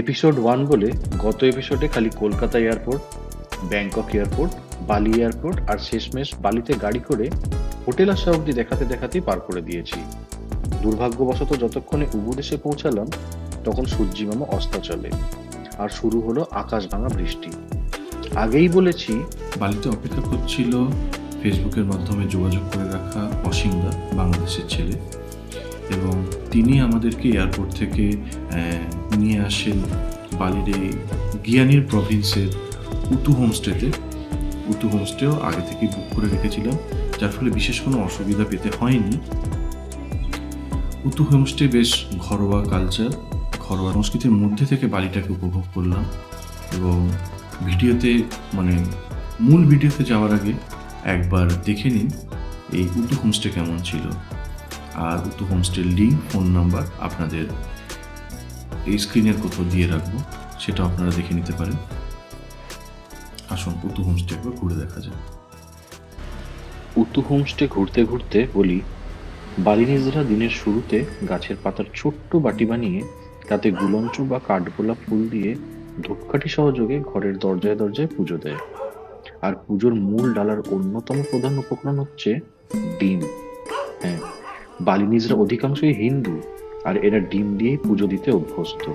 Episode 1 বলে গত এপিসোডে খালি কলকাতা এয়ারপোর্ট, ব্যাংকক এয়ারপোর্ট, বালি এয়ারপোর্ট আর শেষমেশ বালিতে গাড়ি করে হোটেল আসা অবধি দেখাতে দেখাতেই পার করে দিয়েছি। দুর্ভাগ্যবশত যতক্ষণে উবুর এসে পৌঁছালাম তখন সূর্যিমামা অস্তাচলে আর শুরু হলো আকাশ ভাঙা বৃষ্টি। আগেই বলেছি বালিতে অপেক্ষা করছিল ফেসবুকের মাধ্যমে যোগাযোগ করে রাখা অসীমদা, বাংলাদেশের ছেলে, এবং তিনি আমাদেরকে এয়ারপোর্ট থেকে নিয়ে আসেন বালির এই গিয়ানির প্রভিন্সের উতু হোমস্টেতে। উতু হোমস্টেও আগে থেকে বুক করে রেখেছিলাম, যার ফলে বিশেষ কোনো অসুবিধা পেতে হয়নি। উতু হোমস্টে বেশ ঘরোয়া কালচার, ঘরোয়া সংস্কৃতির মধ্যে থেকে বালিটাকে উপভোগ করলাম। এবং মূল ভিডিওতে যাওয়ার আগে একবার দেখে নিন এই উতু হোমস্টে কেমন ছিল। আর উতু হোমস্টের লিঙ্ক, ফোন নাম্বার আপনাদের এই স্ক্রিনের কোথাও দিয়ে রাখবো, সেটা আপনারা দেখে নিতে পারেন। আসুন উতু হোমস্টে একবার ঘুরে দেখা যায়। উতু হোমস্টে ঘুরতে ঘুরতে বলি, বালিনিজরা দিনের শুরুতে গাছের পাতার ছোট্ট বাটি বানিয়ে তাতে গুলঞ্চ বা কাঠগোলাপ ফুল দিয়ে ধূপকাঠি সহযোগে ঘরের দরজায় দরজায় পুজো দেয়। আর পুজোর মূল ডালার অন্যতম প্রধান উপকরণ হচ্ছে ডিম। হ্যাঁ, বালিনিজরা অধিকাংশই হিন্দু আর এরা ডিম দিয়েই পুজো দিতে অভ্যস্ত।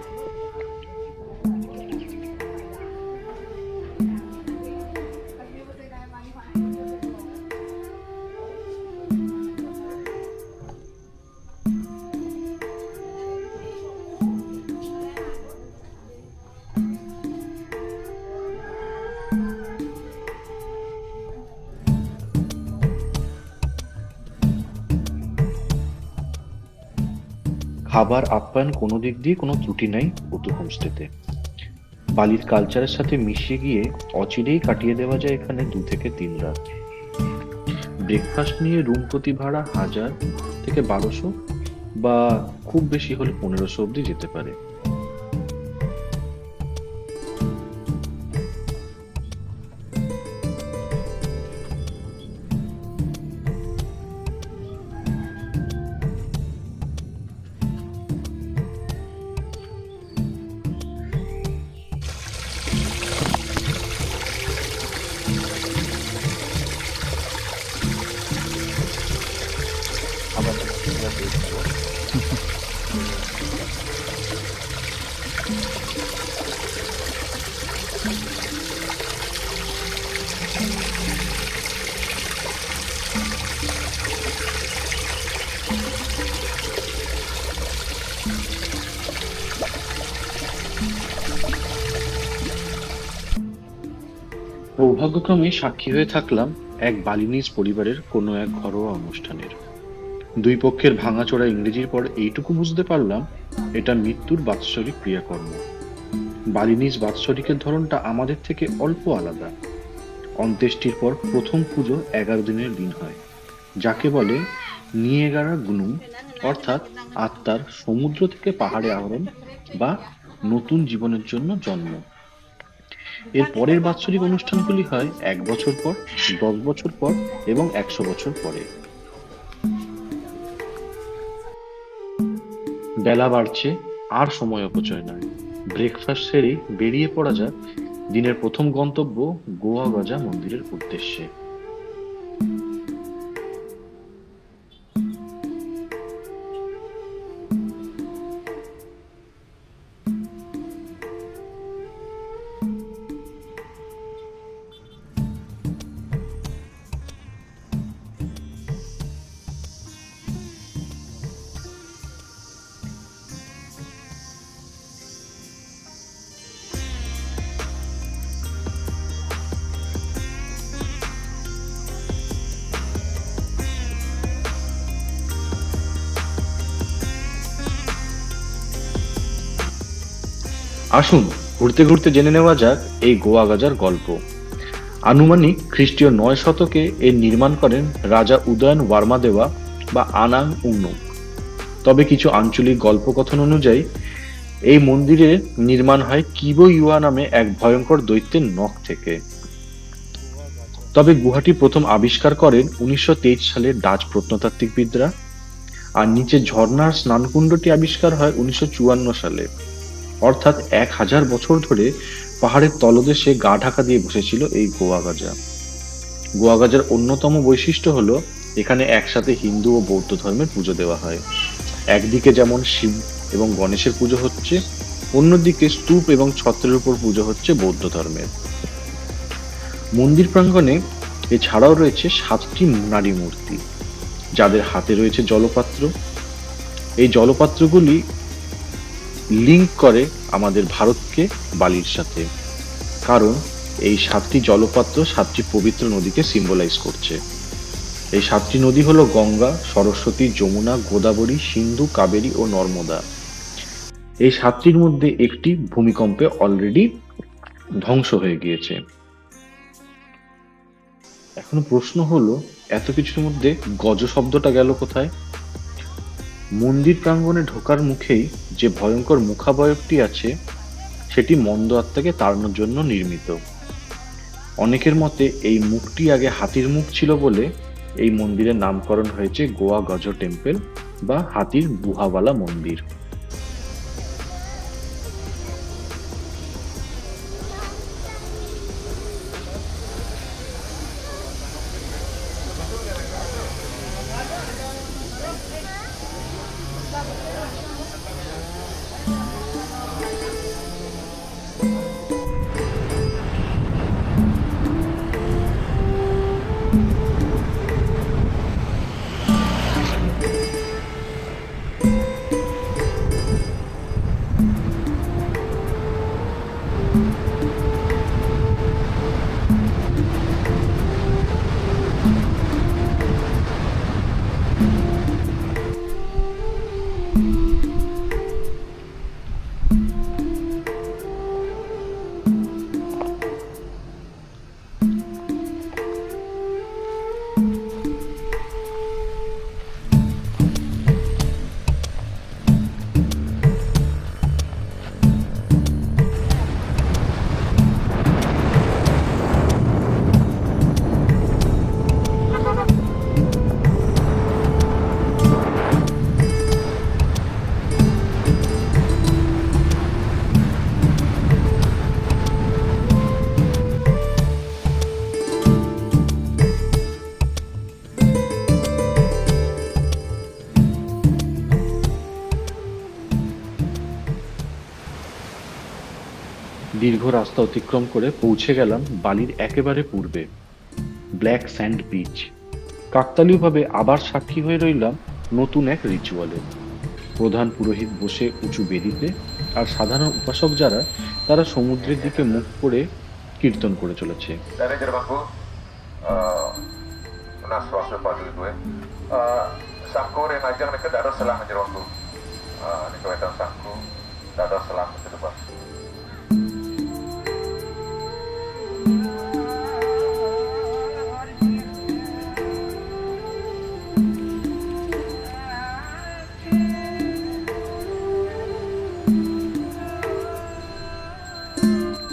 খাবার আপ্যায়ন কোনো দিক দিয়ে কোনো ত্রুটি নাই উতু হোমস্টেতে। বালির কালচারের সাথে মিশিয়ে গিয়ে অচিরেই কাটিয়ে দেওয়া যায় এখানে 2 থেকে 3 রাত। ব্রেকফাস্ট নিয়ে রুম প্রতি ভাড়া 1000 থেকে 1200 বা খুব বেশি হলে 1500 অব্দি যেতে পারে। সৌভাগ্যক্রমে সাক্ষী হয়ে থাকলাম এক বালিনিজ পরিবারের কোনো এক ঘরোয়া অনুষ্ঠানের। দুই পক্ষের ভাঙাচোরা ইংরেজির পর এইটুকু বুঝতে পারলাম এটা মৃত্যুর বাৎসরিক ক্রিয়াকর্ম। বালিনিজ বাৎসরিকের ধরনটা আমাদের থেকে অল্প আলাদা। অন্ত্যেষ্টির পর প্রথম পুজো 11 দিনের দিন হয়, যাকে বলে নিয়েগারা গুনুম, অর্থাৎ আত্মার সমুদ্র থেকে পাহাড়ে আহরণ বা নতুন জীবনের জন্য জন্ম। এর পরের বাৎসরিক অনুষ্ঠানগুলি হয় 1 বছর পর, 10 বছর পর এবং 100 বছর পরে। বেলা বাড়ছে, আর সময় অপচয় নয়। ব্রেকফাস্ট সেরেই বেরিয়ে পড়া যাক দিনের প্রথম গন্তব্য গোয়া গজা মন্দিরের উদ্দেশ্যে। আসুন ঘুরতে ঘুরতে জেনে নেওয়া যাক এই গোয়া গাজার গল্প। আনুমানিক খ্রিস্টীয় 9 শতকে এর নির্মাণ করেন রাজা উদয়ন ওয়ার্মাদেওয়া বা আনাং উন্নুক। তবে কিছু আঞ্চলিক গল্পকথন অনুযায়ী এই মন্দিরের নির্মাণ হয় কিবো ইউয়া নামে এক ভয়ঙ্কর দৈত্যের নখ থেকে। তবে গুহাটি প্রথম আবিষ্কার করেন 1923 সালে ডাচ প্রত্নতাত্ত্বিকবিদরা, আর নিচে ঝর্ণার স্নানকুণ্ডটি আবিষ্কার হয় 1954 সালে। অর্থাৎ 1000 বছর ধরে পাহাড়ের তলদেশে গা ঢাকা দিয়ে বসেছিল এই গোয়া গাজা। গোয়া গাজার অন্যতম বৈশিষ্ট্য হলো এখানে একসাথে হিন্দু ও বৌদ্ধ ধর্মের পুজো দেওয়া হয়। একদিকে যেমন শিব এবং গণেশের পুজো হচ্ছে, অন্যদিকে স্তূপ এবং ছত্রের উপর পুজো হচ্ছে বৌদ্ধ ধর্মের। মন্দির প্রাঙ্গণে এছাড়াও রয়েছে 7টি নারী মূর্তি, যাদের হাতে রয়েছে জলপাত্র। এই জলপাত্রগুলি লিঙ্ক করে আমাদের ভারতকে বালির সাথে, কারণ এই 7টি জলপাত্র 7টি পবিত্র নদীকে সিম্বলাইজ করছে। এই 7টি নদী হলো গঙ্গা, সরস্বতী, যমুনা, গোদাবরী, সিন্ধু, কাবেরী ও নর্মদা। এই 7টির মধ্যে একটি ভূমিকম্পে অলরেডি ধ্বংস হয়ে গিয়েছে। এখন প্রশ্ন হলো, এত কিছুর মধ্যে গজ শব্দটা গেল কোথায়? মন্দির প্রাঙ্গণে ঢোকার মুখেই যে ভয়ঙ্কর মুখাবয়বটি আছে, সেটি মন্দ আত্মাকে তাড়ানোর জন্য নির্মিত। অনেকের মতে এই মুখটি আগে হাতির মুখ ছিল বলে এই মন্দিরের নামকরণ হয়েছে গোয়া গজ টেম্পল বা হাতির গুহাওয়ালা মন্দির। দীর্ঘ রাস্তা অতিক্রম করে পৌঁছে গেলাম বালির একেবারে পূর্বে, ব্ল্যাক স্যান্ড বিচ। কাকতালীয়ভাবে আবার সাক্ষী হয়ে রইলাম নতুন এক রিচুয়ালে। প্রধান পুরোহিত বসে উঁচু বেদিতে, আর সাধারণ উপাসক যারা, তারা সমুদ্রের দিকে মুখ করে কীর্তন করে চলেছে। Dari Jermanku, nas wasu padu gue, sangku remaja mereka dado selang Jermanku, ni kewetan sangku dado selang kedua.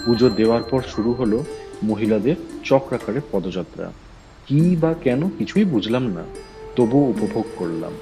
পুজো দেওয়ার পর শুরু হলো মহিলাদের চক্রাকারে পদযাত্রা। কি বা কেন কিছুই বুঝলাম না, তবুও উপভোগ করলাম।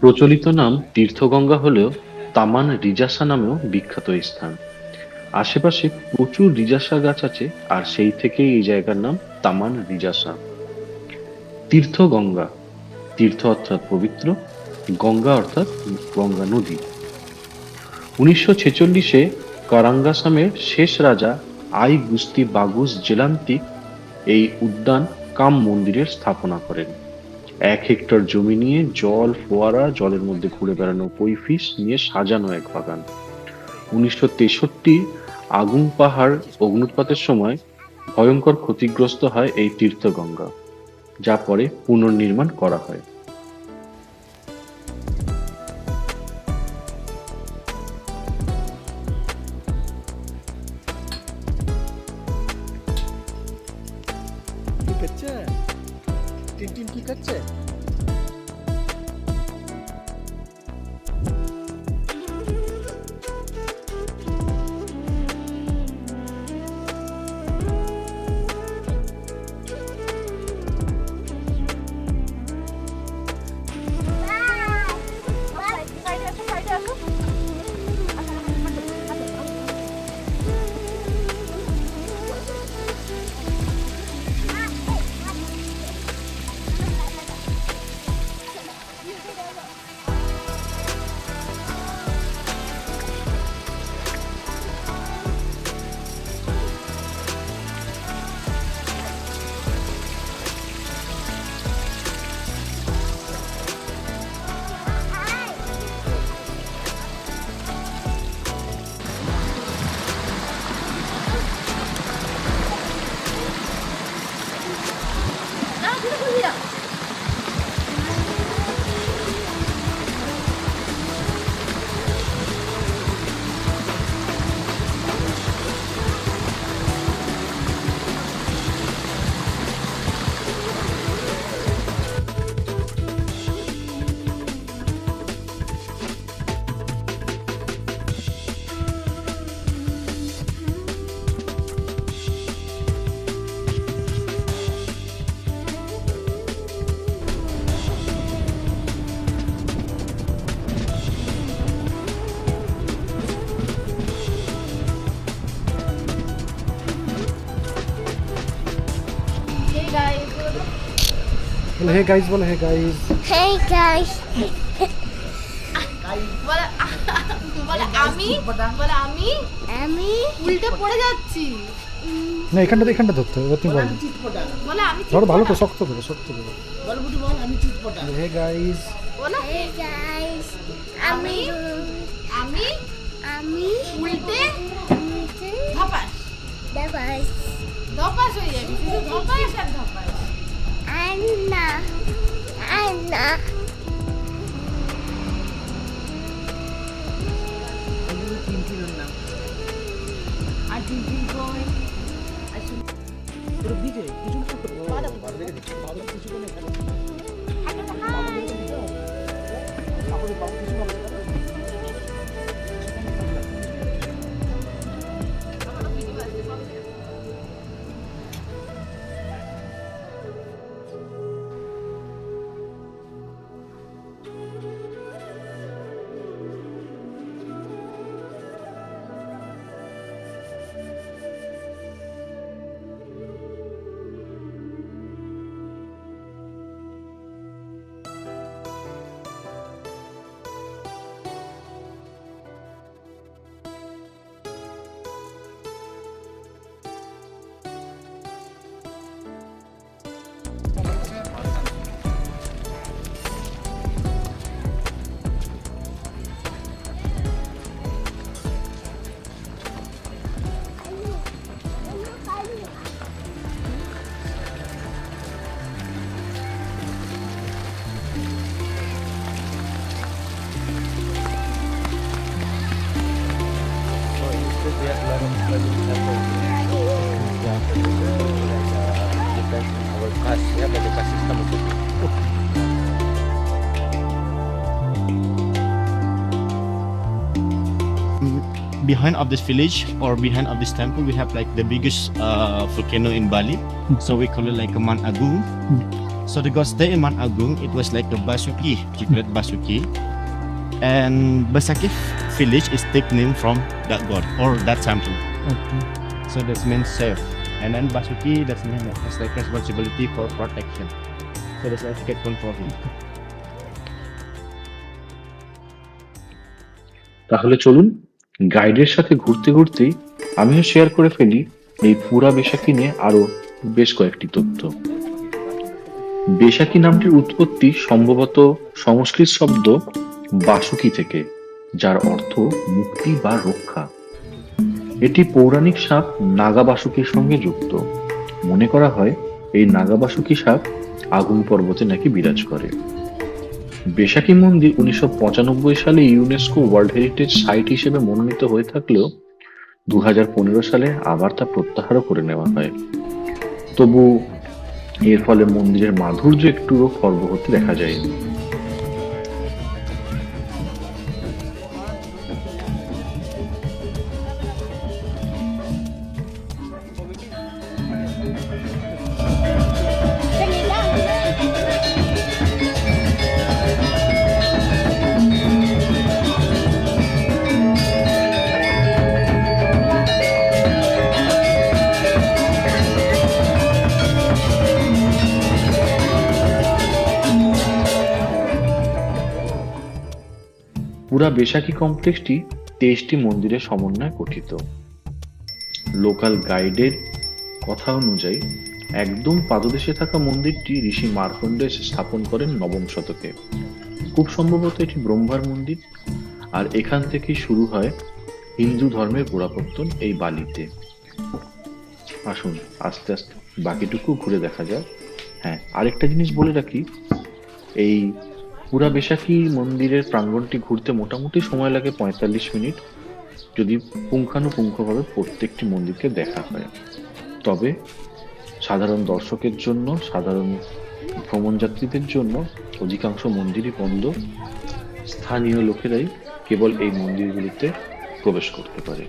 প্রচলিত নাম তীর্থগঙ্গা হলেও তামান রিজাসা নামেও বিখ্যাত এই স্থান। আশেপাশে প্রচুর রিজাসা গাছ আছে, আর সেই থেকেই এই জায়গার নাম তামান রিজাসা। তীর্থ গঙ্গা, তীর্থ অর্থাৎ পবিত্র, গঙ্গা অর্থাৎ গঙ্গা নদী। 1946-এ কারাঙ্গাসামের শেষ রাজা আই গুস্তি বাগুস জেলান্তিক এই উদ্যান কাম মন্দিরের স্থাপনা করেন। 1 হেক্টর জমি নিয়ে জল, ফোয়ারা, জলের মধ্যে ঘুরে বেড়ানো কই ফিশ নিয়ে সাজানো এক বাগান। 1963 আগুন পাহাড় অগ্নুৎপাতের সময় ভয়ঙ্কর ক্ষতিগ্রস্ত হয় এই তীর্থগঙ্গা, যা পরে পুনর্নির্মাণ করা হয়। কি করছে? টিনটিন কি করছে? বলে হে গাইস, বলে হে গাইস। Hey guys, বলে আমি আমি উল্টে পড়ে যাচ্ছি। না এখানটা ধরতে হবে, এবার তুমি বলো। বলে আমি ধরো ভালো করে, শক্ত করে। হে গাইস, বলে Hey guys, আমি আমি আমি উল্টে ধপাস Dabas, ধপাস হয়ে যাবি, শুধু ধপাস আর ধপাস। Anna, Anna. আর টিনটিন কই? Behind of this village or behind of this temple, we have like the biggest volcano in Bali. So we call it like a Mount Agung. So the gods there in Mount Agung, it was like a Basuki, you call it Basuki. And Besakih village is take name from that god or that temple. Okay. So that means safe. And then Basuki, that means has like responsibility for protection. So that's why I get one for him. তাহলে চলুন গাইডের সাথে ঘুরতে ঘুরতেই আমিও share করে ফেলি এই পুরা বেশাকি নিয়ে আরো বেশ কয়েকটি তথ্য। বেশাকি নামটির উৎপত্তি সম্ভবত সংস্কৃত শব্দ বাসুকি থেকে, যার অর্থ মুক্তি বা রক্ষা। এটি পৌরাণিক সাপ নাগা বাসুকির সঙ্গে যুক্ত। মনে করা হয় এই নাগা বাসুকি সাপ আগুন পর্বতে নাকি বিরাজ করে। বেশাকি মন্দির 1995 সালে ইউনেস্কো ওয়ার্ল্ড হেরিটেজ সাইট হিসেবে মনোনীত হয়ে থাকলেও 2015 সালে আবার তা প্রত্যাহারও করে নেওয়া হয়। তবু এর ফলে মন্দিরের মাধুর্য একটুও খর্ব হতে দেখা যায়নি। পুরা বেশাকি কমপ্লেক্সটি 23টি মন্দিরের সমন্বয়ে গঠিত। লোকাল গাইডের কথা অনুযায়ী একদম পাদদেশে থাকা মন্দিরটি ঋষি মার্কণ্ডে স্থাপন করেন 9ম শতকে। খুব সম্ভবত এটি ব্রহ্মার মন্দির, আর এখান থেকেই শুরু হয় হিন্দু ধর্মের গোড়াপত্তন এই বালিতে। আসুন আস্তে আস্তে বাকিটুকু ঘুরে দেখা যাক। হ্যাঁ, আরেকটা জিনিস বলে রাখি, এই পুরা বেশাকি মন্দিরের প্রাঙ্গণটি ঘুরতে মোটামুটি সময় লাগে 45 মিনিট, যদি পুঙ্খানুপুঙ্খভাবে প্রত্যেকটি মন্দিরকে দেখা হয়। তবে সাধারণ দর্শকের জন্য, সাধারণ ভ্রমণযাত্রীদের জন্য অধিকাংশ মন্দিরই বন্ধ। স্থানীয় লোকেরাই কেবল এই মন্দিরগুলিতে প্রবেশ করতে পারে।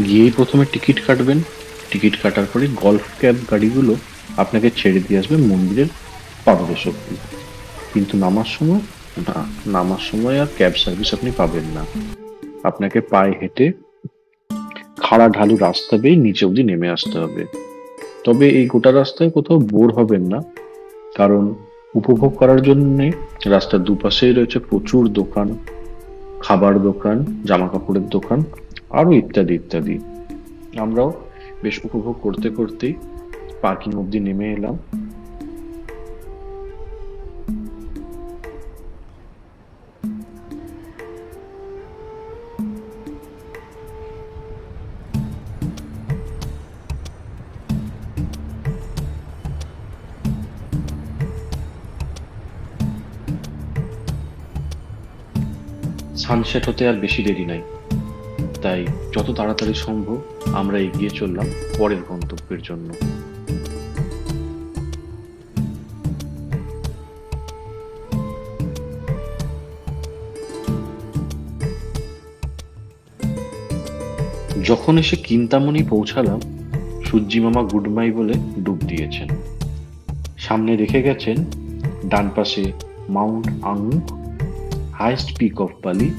গিয়েই প্রথমে টিকিট কাটবেন। টিকিট কাটার পরে গল্ফ ক্যাব গাড়িগুলো আপনাকে ছেড়ে দিয়ে আসবে মন্দিরের পাদদেশ অব্দি। কিন্তু নামার সময় আর ক্যাব সার্ভিস আপনি পাবেন না। আপনাকে পায়ে হেঁটে খাড়া ঢালু রাস্তা বেয়ে নিচে অব্দি নেমে আসতে হবে। তবে এই গোটা রাস্তায় কোথাও বোর হবেন না, কারণ উপভোগ করার জন্য রাস্তার দুপাশেই রয়েছে প্রচুর দোকান, খাবার দোকান, জামা কাপড়ের দোকান, আরো ইত্যাদি ইত্যাদি। আমরাও বেশ উপভোগ করতে করতেই পার্কিং অব্দি নেমে এলাম। সানসেট হতে আর বেশি দেরি নাই, তাই যত তাড়াতাড়ি সম্ভব আমরা এগিয়ে চললাম পরের গন্তব্যের জন্য। যখন এসে কিন্তামণি পৌঁছালাম, সূর্যি মামা গুড বাই বলে ডুব দিয়েছেন। সামনে রেখে গেছেন ডান পাশে মাউন্ট আংমুক, হাইস্ট পিক অফ বালি,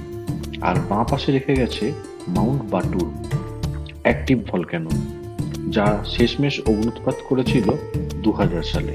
আর বাঁ পাশে রেখে গেছে মাউন্ট বাটুর, অ্যাক্টিভ ভলক্যানো, যা শেষমেশ অগ্নুৎপাত করেছিল 2000 সালে।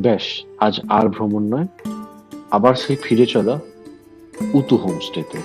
ব্যাস, আজ আর ভ্রমণ নয়, আবার সেই ফিরে চলা উতু হোমস্টেতে।